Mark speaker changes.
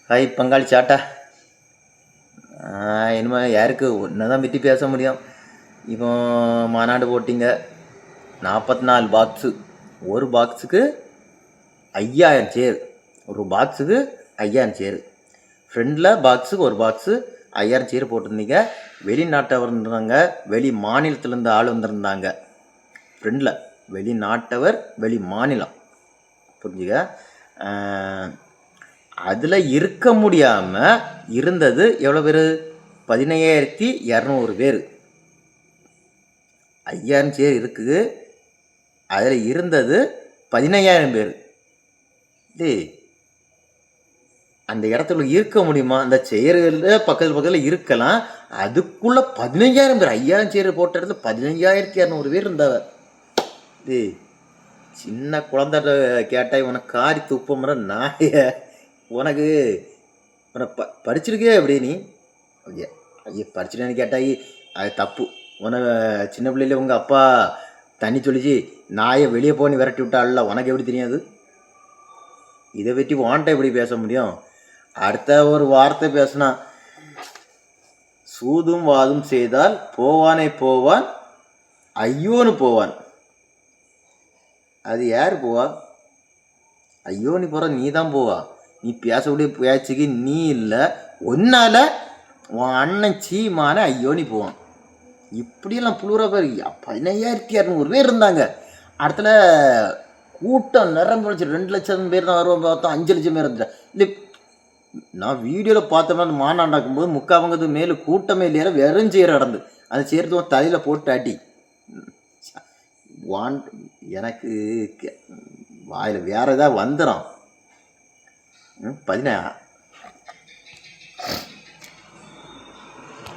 Speaker 1: Hi பங்காளி சாட்டா. இனிமேல் யாருக்கு ஒன்று தான் பற்றி பேச முடியும். இப்போ மாநாடு போட்டிங்க, 44 பாக்ஸு, ஒரு பாக்ஸுக்கு 5000 சேர், ஒரு பாக்ஸுக்கு 5000 சேர். ஃப்ரெண்டில் பாக்ஸுக்கு ஒரு பாக்ஸு 5000 சேர் போட்டிருந்தீங்க. வெளிநாட்டவர் இருந்தாங்க, வெளி மாநிலத்திலேருந்து ஆள் வந்திருந்தாங்க. ஃப்ரெண்டில் வெளிநாட்டவர், வெளி மாநிலம், புரிஞ்சுக்க. அதில் இருக்க முடியாமல் இருந்தது எவ்வளோ பேர்? 15200 பேர். 5000 சேர் இருக்குது, அதில் இருந்தது 15000 பேர். அந்த இடத்துல இருக்க முடியுமா? அந்த சேர்களில் பக்கத்தில் இருக்கலாம், அதுக்குள்ளே 15000 பேர். 5000 சேர் போட்ட இடத்துல 15200 பேர் இருந்தார். சின்ன குழந்தை கேட்டால் உனக்கு காரி துப்பமுற நாய, உனக்கு படிச்சிருக்கே அப்படி நீ? ஐயா படிச்சிட்டேன்னு கேட்டாய், அது தப்பு. உனக்கு சின்ன பிள்ளையில உங்கள் அப்பா தண்ணி சொல்லிச்சு நாயை வெளியே போன்னு விரட்டி விட்டாள்ல, உனக்கு எப்படி தெரியாது? இதை பற்றி வான்ட்ட எப்படி பேச முடியும்? அடுத்த ஒரு வார்த்தை பேசினா, சூதும் வாதும் செய்தால் போவானே போவான், ஐயோன்னு போவான். அது யார் போவா? ஐயோ நீ போகிற, நீ தான் போவா. நீ பேசக்கூடிய பேச்சுக்கு நீ இல்லை, ஒன்னால் உன் அண்ணன் சீமான ஐயோ நீ போவான். இப்படியெல்லாம் புழுற பேர் 15200 பேர் இருந்தாங்க. இடத்துல கூட்டம் நிரம்பி வச்சு 2 லட்சம் பேர் தான் வருவோம் பார்த்தோம், 5 லட்சம் பேர் இருந்துட்டேன். இல்லை, நான் வீடியோவில் பார்த்தோம்னா அந்த மாநாடு நடக்கும்போது முக்காவங்கிறது மேலே கூட்டமே இல்லையா, வெறும் சேர் நடந்து அந்த சேர்த்து தலையில் போட்டு ஆட்டி எனக்கு வாயில் வேறு ஏதாவது வந்துடும்.